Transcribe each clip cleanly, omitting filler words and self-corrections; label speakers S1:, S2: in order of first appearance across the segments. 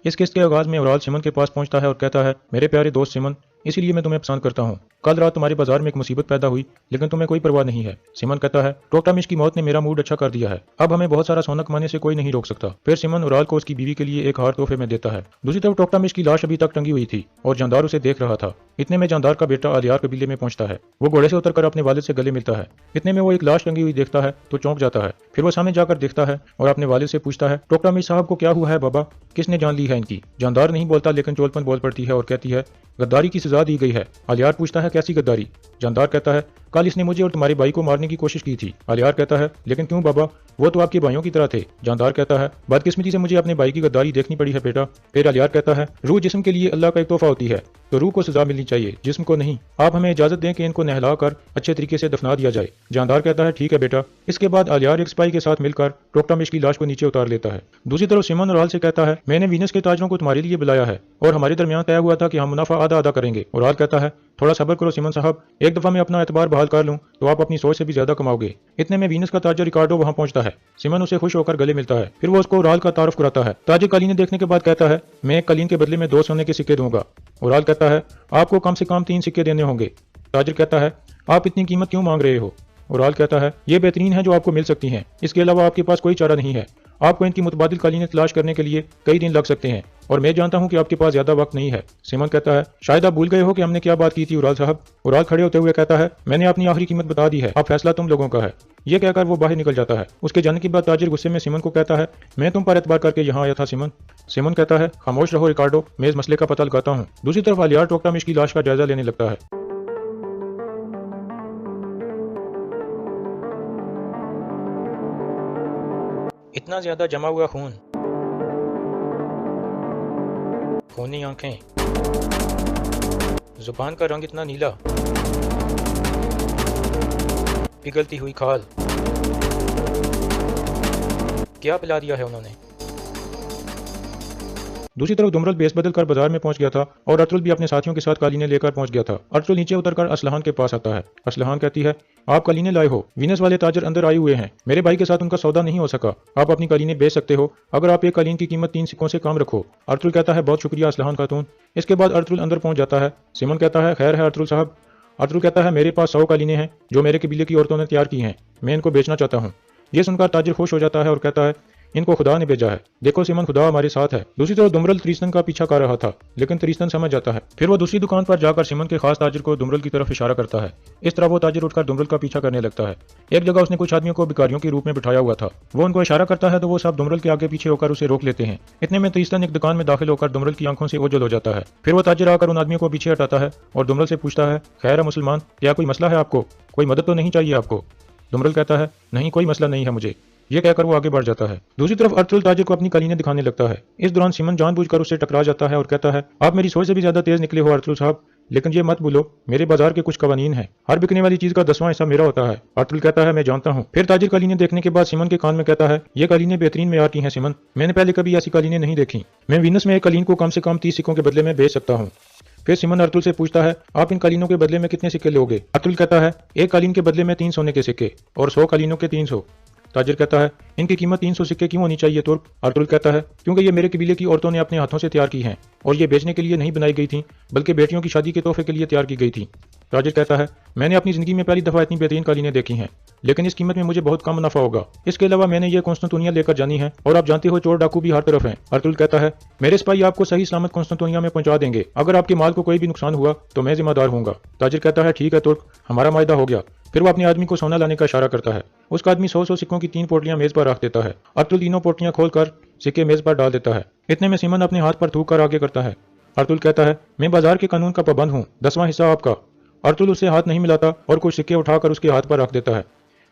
S1: इस किस्त के आगाज में उराल सिमन के पास पहुंचता है और कहता है, मेरे प्यारे दोस्त सिमन, इसीलिए मैं तुम्हें पसंद करता हूँ। कल रात तुम्हारे बाजार में एक मुसीबत पैदा हुई, लेकिन तुम्हें कोई परवाह नहीं है। सिमन कहता है, टोक्टामिश की मौत ने मेरा मूड अच्छा कर दिया है, अब हमें बहुत सारा सोना कमाने से कोई नहीं रोक सकता। फिर सिमन उराल को उसकी बीवी के लिए एक हार तोहफे में देता है। दूसरी तरफ टोक्टामिश की लाश अभी तक टंगी हुई थी और जानदार उसे देख रहा था। इतने में जानदार का बेटा आलियार कबीले में पहुंचता है। वो घोड़े से उतरकर अपने वालिद से गले मिलता है। इतने में वो एक लाश टंगी हुई देखता है तो चौंक जाता है। फिर वो सामने जाकर देखता है और अपने वालिद से पूछता है, टोक्टामिश साहब को क्या हुआ है बाबा, किसने जान ली है इनकी? जानदार नहीं बोलता, लेकिन चोलपन बोल पड़ती है और कहती है, गद्दारी की सजा दी गई है। आलियार पूछता है, कैसी गद्दारी? जानदार कहता है, कल इसने मुझे और तुम्हारे भाई को मारने की कोशिश की थी। आलियार कहता है, लेकिन क्यों बाबा, वो तो आपके भाइयों की तरह थे। जानदार कहता है, बदकिस्मती से मुझे अपने भाई की गद्दारी देखनी पड़ी है बेटा। फिर आलियार कहता है, रूह जिस्म के लिए अल्लाह का एक तोहफा होती है, तो रूह को सजा मिलनी चाहिए, जिस्म को नहीं। आप हमें इजाजत दें कि इनको नहला कर अच्छे तरीके से दफना दिया जाए। जानदार कहता है, ठीक है बेटा। इसके बाद आलियार एक सिपाही के साथ मिलकर टोक्टामिश की लाश को नीचे उतार लेता है। दूसरी तरफ सिमन उराल से कहता है, मैंने वीनस के ताजरों को तुम्हारे लिए बुलाया है और हमारे दरमियान तय हुआ था कि हम मुनाफा आधा आधा करेंगे। उराल कहता है, थोड़ा सब्र करो सिमन साहब, एक दफा मैं अपना एतबार बहाल कर लूं तो आप अपनी सोच से भी ज्यादा कमाओगे। इतने में वीनस का ताजर रिकार्डो वहां पहुंचता है। सिमन उसे खुश होकर गले मिलता है। फिर वो उसको उराल का तारुफ कराता है। ताजिर कलीने देखने के बाद कहता है, मैं एक कलीन के बदले में 2 सोने के सिक्के दूंगा। उराल कहता है, आपको कम से कम 3 सिक्के देने होंगे। ताजिर कहता है, आप इतनी कीमत क्यों मांग रहे हो? उराल कहता है, ये बेहतरीन है जो आपको मिल सकती हैं, इसके अलावा आपके पास कोई चारा नहीं है। आपको इनकी मुतबादिल कालीनें तलाश करने के लिए कई दिन लग सकते हैं और मैं जानता हूं कि आपके पास ज्यादा वक्त नहीं है। सिमन कहता है, शायद आप भूल गए हो कि हमने क्या बात की थी उराल साहब। उराल खड़े होते हुए कहता है, मैंने अपनी आखिरी कीमत बता दी है, अब फैसला तुम लोगों का है। ये कहकर वो बाहर निकल जाता है। उसके जाने के बाद ताजिर गुस्से में सिमन को कहता है, मैं तुम पर एतबार करके यहाँ आया था सिमन। सिमन कहता है, खामोश रहो रिकार्डो, मैं इस मसले का पता लगाता हूँ। दूसरी तरफ आलियार टोक्टामिश की लाश का जायजा लेने लगता है। इतना ज्यादा जमा हुआ खून, खूनी आंखें, जुबान का रंग इतना नीला, पिघलती हुई खाल, क्या पिला दिया है उन्होंने? दूसरी तरफ दुमरल बेस बदल कर बाजार में पहुंच गया था और अतुल भी अपने साथियों के साथ कालीने लेकर पहुंच गया था। अतुल नीचे उतरकर असलहान के पास आता है। असलहान कहती है, आप कालीने लाए हो, वीनस वाले ताजर अंदर आए हुए हैं, मेरे भाई के साथ उनका सौदा नहीं हो सका, आप अपनी कालीने बेच सकते हो अगर आप एक कालीन की कीमत 3 सिक्कों से कम रखो। अतुल कहता है, बहुत शुक्रिया असलहान खातून। इसके बाद अतुल अंदर पहुंच जाता है। सिमन कहता है, खैर है अतुल साहब। अतुल कहता है, मेरे पास 100 कालीने हैं जो मेरे कबीले की औरतों ने तैयार की हैं, मैं इनको बेचना चाहता हूँ। ये सुनकर ताजिर खुश हो जाता है और कहता है, इनको खुदा ने भेजा है, देखो सिमन, खुदा हमारे साथ है। दूसरी तरफ दुमरल त्रिस्तन का पीछा कर रहा था, लेकिन त्रिस्तन समझ जाता है। फिर वो दूसरी दुकान पर जाकर सिमन के खास ताजिर को दुमरल की तरफ इशारा करता है। इस तरह वो ताजिर उठकर दुमरल का पीछा करने लगता है। एक जगह उसने कुछ आदमियों को भिखारियों के रूप में बिठाया हुआ था। वो उनको इशारा करता है तो वो सब दुमरल के आगे पीछे होकर उसे रोक लेते हैं। इतने में त्रिस्तन एक दुकान में दाखिल होकर दुमरल की आंखों से ओझल हो जाता है। फिर वो ताजिर आकर उन आदमियों को पीछे हटाता है और दुमरल से पूछता है, खैर है मुसलमान, क्या कोई मसला है आपको? कोई मदद तो नहीं चाहिए आपको? दुमरल कहता है, नहीं कोई मसला नहीं है मुझे। ये कहकर वो आगे बढ़ जाता है। दूसरी तरफ अतुल ताजिर को अपनी कालीनें दिखाने लगता है। इस दौरान सिमन जानबूझकर उससे टकरा जाता है और कहता है, आप मेरी सोच से भी ज्यादा तेज निकले हो अतुल साहब, लेकिन ये मत भूलो मेरे बाजार के कुछ कवानीन हैं, हर बिकने वाली चीज का 10वां हिस्सा मेरा होता है। अतुल कहता है, मैं जानता हूँ। फिर ताजिर कालीनें देखने के बाद सिमन के कान में कहता है, ये कालीनें बेहतरीन मेयार की हैं सिमन, मैंने पहले कभी ऐसी कालीनें नहीं देखी। मैं वीनस में एक कालीन को कम से कम 30 सिक्कों के बदले में बेच सकता हूँ। फिर सिमन अतुल से पूछता है, आप इन कालीनों के बदले में कितने सिक्के लोगे? अतुल कहता है, एक कालीन के बदले में 3 सोने के सिक्के और 100 कालीनों के 300। ताजिर कहता है, इनकी कीमत 300 सिक्के क्यों होनी चाहिए तुर्क? अतुल कहता है, क्योंकि ये मेरे कबीले की औरतों ने अपने हाथों से तैयार की हैं और ये बेचने के लिए नहीं बनाई गई थी, बल्कि बेटियों की शादी के तोहफे के लिए तैयार की गई थी। ताजिर कहता है, मैंने अपनी जिंदगी में पहली दफा इतनी बेहतरीन कालीनें देखी हैं, लेकिन इस कीमत में मुझे बहुत कम मुनाफा होगा। इसके अलावा मैंने ये कॉन्स्टेंटोनिया लेकर जानी है और आप जानते हो चोर डाकू भी हर तरफ हैं। अतुल कहता है, मेरे सिपाही आपको सही सलामत कॉन्स्टेंटोनिया में पहुंचा देंगे, अगर आपके माल को कोई भी नुकसान हुआ तो मैं जिम्मेदार हूंगा। ताजिर कहता है, ठीक है तुर्क, हमारा मायदा हो गया। फिर वो अपने आदमी को सोना लाने का इशारा करता है। उसका आदमी 100 सिक्कों की 3 पोटलियां मेज पर रख देता है। अतुल तीनों पोटलियां खोलकर सिक्के मेज पर डाल देता है। इतने में सिमन अपने हाथ पर थूक कर आगे करता है। अतुल कहता है, मैं बाजार के कानून का पाबंद हूँ, 10वां हिस्सा आपका। अतुल उसे हाथ नहीं मिलाता और कुछ सिक्के उठाकर उसके हाथ पर रख देता है।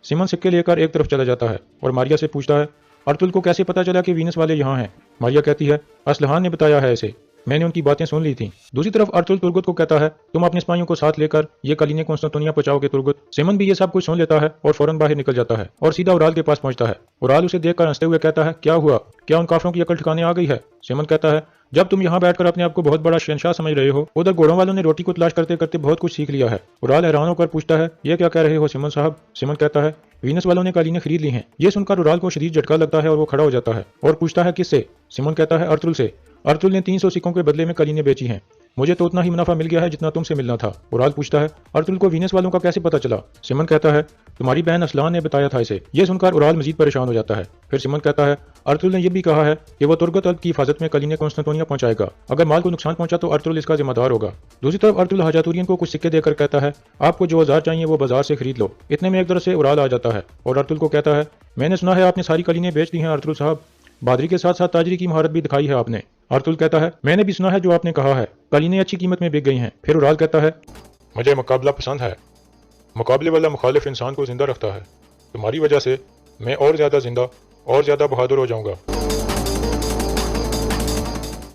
S1: सिमन सिक्के लेकर एक तरफ चला जाता है और मारिया से पूछता है, अतुल को कैसे पता चला कि वीनस वाले यहाँ हैं? मारिया कहती है, असलहान ने बताया है इसे, मैंने उनकी बातें सुन ली थी। दूसरी तरफ अतुल तुर्गुत को कहता है, तुम अपने सिपाहियों को साथ लेकर ये कालीनें कॉन्स्टेंटोनिया पहुंचाओगे तुर्गुत। सिमन भी ये सब कुछ सुन लेता है और फौरन बाहर निकल जाता है और सीधा उराल के पास पहुंचता है। उराल उसे देखकर हंसते हुए कहता है, क्या हुआ, क्या उन काफरों की अकल ठिकाने आ गई है? सिमन कहता है, जब तुम यहाँ बैठकर अपने आप को बहुत बड़ा शहंशाह समझ रहे हो, उधर घोड़ों वालों ने रोटी को तलाश करते करते बहुत कुछ सीख लिया है। उराल हैरान होकर पूछता है, ये क्या कह रहे हो सिमन साहब? सिमन कहता है, वीनस वालों ने कालीनें खरीद ली हैं। ये सुनकर उराल को शदीद झटका लगता है और वो खड़ा हो जाता है और पूछता है, किससे? सिमन कहता है, अतुल से। अर्तुल ने 300 सिक्कों के बदले में कलीनें बेची हैं। मुझे तो उतना ही मुनाफा मिल गया है जितना तुमसे मिलना था। उराल पूछता है, अर्तुल को वीनस वालों का कैसे पता चला? सिमन कहता है, तुम्हारी बहन असलान ने बताया था इसे। ये सुनकर उराल मजीद परेशान हो जाता है। फिर सिमन कहता है, अर्तुल ने यह भी कहा है कि वो तुर्गत अल्प की हिफाजत में कलीनें कॉन्स्टेंटिनोपिया पहुंचाएगा। अगर माल को नुकसान पहुंचा तो अर्तुल इसका जिम्मेदार होगा। दूसरी तरफ अर्तुल हाजातुरियन को कुछ सिक्के देकर कहता है, आपको जो औजार चाहिए वो बाजार से खरीद लो। इतने में एक तरफ से उराल आ जाता है और अर्तुल को कहता है, मैंने सुना है आपने सारी कलीनें बेच दी हैं अर्तुल साहब। बहादुरी के साथ साथ ताजरी की महारत भी दिखाई है आपने। अर्तुल कहता है, मैंने भी सुना है जो आपने कहा है, कलीनें अच्छी कीमत में बिक गई हैं। फिर उराल कहता है, मुझे मुकाबला पसंद है। मुकाबले वाला मुखालिफ इंसान को जिंदा रखता है। तुम्हारी वजह से मैं और ज्यादा जिंदा और ज्यादा बहादुर हो जाऊंगा।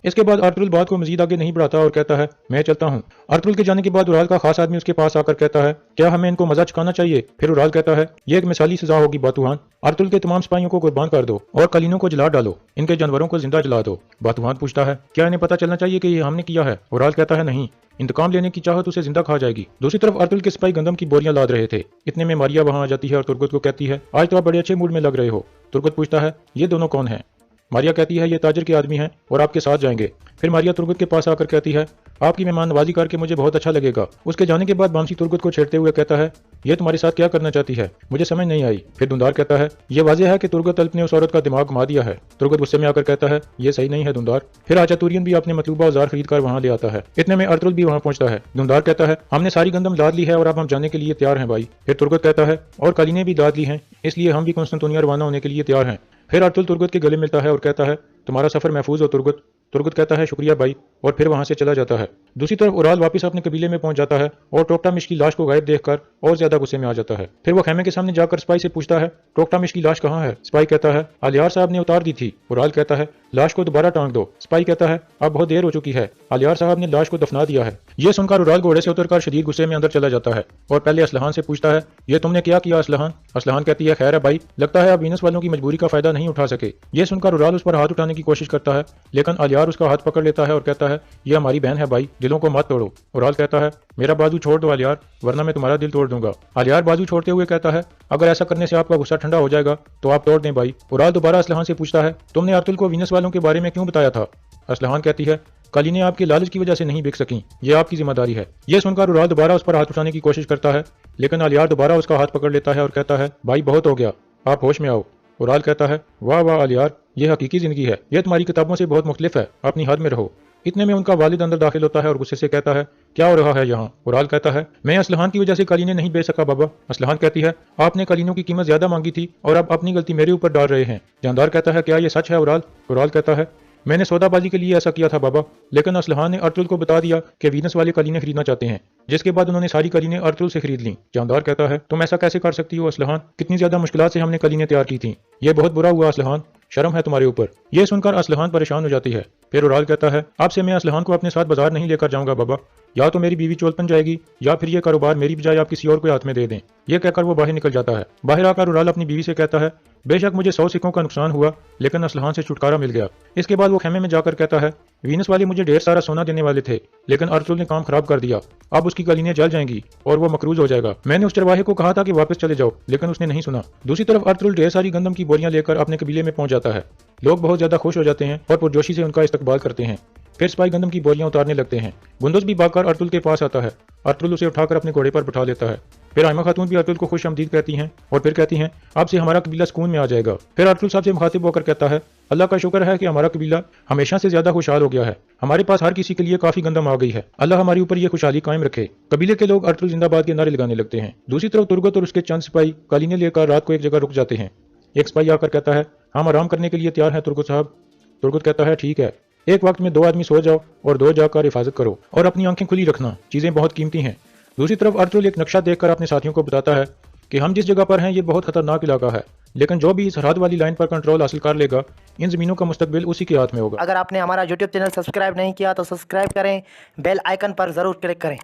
S1: इसके बाद अर्तुल बात को मजीद आगे नहीं बढ़ाता और कहता है, मैं चलता हूँ। अर्तुल के जाने के बाद उराल का खास आदमी उसके पास आकर कहता है, क्या हमें इनको मजा चुकाना चाहिए? फिर उराल कहता है, यह एक मिसाली सजा होगी बातुहान। अर्तुल के तमाम सिपाहियों को कुर्बान कर दो और कलीनों को जला डालो। इनके जानवरों को जिंदा जला दो। बातुहान पूछता है, क्या इन्हें पता चलना चाहिए कि ये हमने किया है? उराल कहता है, नहीं, इंतकाम लेने की चाहत उसे जिंदा खा जाएगी। दूसरी तरफ अर्तुल के सिपाही गंदम की बोरियां लाद रहे थे। इतने में मारिया वहां आ जाती है और तुर्गत को कहती है, आज तो आप बड़े अच्छे मूड में लग रहे हो। तुर्गत पूछता है, ये दोनों कौन है? मारिया कहती है, ये ताजिर के आदमी हैं और आपके साथ जाएंगे। फिर मारिया तुर्गत के पास आकर कहती है, आपकी मेहमान नवाजी करके मुझे बहुत अच्छा लगेगा। उसके जाने के बाद बामसी तुर्गत को छेड़ते हुए कहता है, ये तुम्हारे साथ क्या करना चाहती है? मुझे समझ नहीं आई। फिर धुंधार कहता है, ये वाजह है कि तुर्गत अल्प ने उस औरत का दिमाग घुमा दिया है। तुर्गत गुस्से में आकर कहता है, ये सही नहीं है धुंधार। फिर हाजातुरियन भी अपने मतलूबा औजार खरीद कर वहां ले आता है। इतने में अर्तुल भी वहां पहुंचता है। धुंधार कहता है, हमने सारी गंदम लाद ली है और अब हम जाने के लिए तैयार हैं भाई। फिर तुर्गत कहता है, और कलीनें भी लाद ली हैं, इसलिए हम भी कॉन्स्टेंटिनोपिया रवाना होने के लिए तैयार हैं। फिर अर्तुल तुर्गत के गले मिलता है और कहता है, तुम्हारा सफर महफूज हो तुर्गत। तुर्गत कहता है, शुक्रिया भाई, और फिर वहां से चला जाता है। दूसरी तरफ उराल वापस अपने कबीले में पहुंच जाता है और टोक्टामिश की लाश को गायब देखकर और ज्यादा गुस्से में आ जाता है। फिर वो खेमे के सामने जाकर सिपाही से पूछता है, टोक्टामिश की लाश कहाँ है? सिपाही कहता है, आलियार साहब ने उतार दी थी। उराल कहता है, लाश को दोबारा टांग दो। सिपाही कहता है, अब बहुत देर हो चुकी है, आलियार साहब ने लाश को दफना दिया है। यह सुनकर उराल घोड़े से उतरकर शदीद गुस्से में अंदर चला जाता है और पहले असलहान से पूछता है, ये तुमने क्या किया असलहान? असलहान कहती है, खैर है भाई, लगता है अब वीनस वालों की मजबूरी का फायदा नहीं उठा सके। यह सुनकर उराल उस पर हाथ उठाने की कोशिश करता है, लेकिन आलियार उसका हाथ पकड़ लेता है और कहता है, ये हमारी बहन है भाई, दिलों को मत तोड़ो। उराल कहता है, मेरा बाजू छोड़ दो आलियार, वरना मैं तुम्हारा दिल तोड़ दूंगा। आलियार बाजू छोड़ते हुए कहता है, अगर ऐसा करने से आपका गुस्सा ठंडा हो जाएगा तो आप तोड़ दें भाई। उराल दोबारा असलहान से पूछता है, तुमने अर्तुल को वीनस वालों के बारे में क्यों बताया था? असलहान कहती है, कलीनें आपके लालच की वजह से नहीं बिक सकी, ये आपकी जिम्मेदारी है। यह सुनकर उराल दोबारा उस पर हाथ उठाने की कोशिश करता है, लेकिन आलियार दोबारा उसका हाथ पकड़ लेता है और कहता है, भाई बहुत हो गया, आप होश में आओ। उराल कहता है, वाह वाह आलियार, यह हकीकी जिंदगी है, यह तुम्हारी किताबों से बहुत मुख्तलिफ है, अपनी हद में रहो। इतने में उनका वालिद अंदर दाखिल होता है और गुस्से से कहता है, क्या हो रहा है यहाँ? उराल कहता है, मैं असलहान की वजह से कलीनें नहीं बेच सका बाबा। असलहान कहती है, आपने कलीनों की कीमत ज्यादा मांगी थी और अब अपनी गलती मेरे ऊपर डाल रहे हैं। जानदार कहता है, क्या ये सच है उराल? उराल कहता है, मैंने सौदाबाजी के लिए ऐसा किया था बाबा, लेकिन असलहान ने अर्तुल को बता दिया कि वीनस वाले कलीनें खरीदना चाहते हैं, जिसके बाद उन्होंने सारी कलीनें अर्तुल से खरीद लीं। जानदार कहता है, तुम ऐसा कैसे कर सकती हो असलहान? कितनी ज्यादा मुश्किलात से हमने कलीनें तैयार की थीं। यह बहुत बुरा हुआ असलहान, शर्म है तुम्हारे ऊपर। यह सुनकर असलहान परेशान हो जाती है। फिर उराल कहता है, अब से मैं असलहान को अपने साथ बाजार नहीं लेकर जाऊंगा बाबा, या तो मेरी बीवी चोलपन जाएगी या फिर यह कारोबार मेरी बजाय आप किसी और को हाथ में दे दें। यह कहकर वो बाहर निकल जाता है। बाहर आकर उराल अपनी बीवी से कहता है, बेशक मुझे 100 सिक्कों का नुकसान हुआ, लेकिन असलहान से छुटकारा मिल गया। इसके बाद वो खेमे में जाकर कहता है, वीनस वाले मुझे ढेर सारा सोना देने वाले थे, लेकिन अर्तुल ने काम खराब कर दिया, अब उसकी कलीनें जल जाएंगी और वो मकरूज हो जाएगा। मैंने उस चरवाहे को कहा था कि वापस चले जाओ, लेकिन उसने नहीं सुना। दूसरी तरफ अर्तुल ढेर सारी गंदम की बोरियां लेकर अपने कबीले में पहुंच जाता है। लोग बहुत ज्यादा खुश हो जाते हैं और पुरजोशी से उनका इस्तकबाल करते हैं। फिर सिपाही गंदम की बोरियां उतारने लगते हैं। गुंदुस भी भागकर अर्तुल के पास आता है। अर्तुल उसे उठाकर अपने घोड़े पर बैठा लेता है। फिर आयमा खातून भी अर्तुल को खुश आमदीद कहती हैं और फिर कहती हैं, अब से हमारा कबीला सुकून में आ जाएगा। फिर अर्तुल साहब से मुखातिब होकर कहता है, अल्लाह का शुक्र है कि हमारा कबीला हमेशा से ज्यादा खुशहाल हो गया है। हमारे पास हर किसी के लिए काफी गंदम आ गई है। अल्लाह हमारे ऊपर ये खुशहाली कायम रखे। कबीले के लोग अर्तुल जिंदाबाद के नारे लगाने लगते हैं। दूसरी तरफ तुर्गत और उसके चंद सिपाही कलीनें लेकर रात को एक जगह रुक जाते हैं। एक सिपाही आकर कहता है, हम आराम करने के लिए तैयार हैं तुर्गत साहब। तुर्गत कहता है, ठीक है, एक वक्त में 2 आदमी सो जाओ और 2 जाकर हिफाजत करो और अपनी आंखें खुली रखना, चीजें बहुत कीमती हैं। दूसरी तरफ अर्तुल एक नक्शा देखकर अपने साथियों को बताता है कि हम जिस जगह पर हैं ये बहुत खतरनाक इलाका है, लेकिन जो भी इस सरहद वाली लाइन पर कंट्रोल हासिल कर लेगा, इन जमीनों का मुस्तकबिल उसी के हाथ में होगा।
S2: अगर आपने हमारा YouTube चैनल सब्सक्राइब नहीं किया तो सब्सक्राइब करें, बेल आइकन पर जरूर क्लिक करें।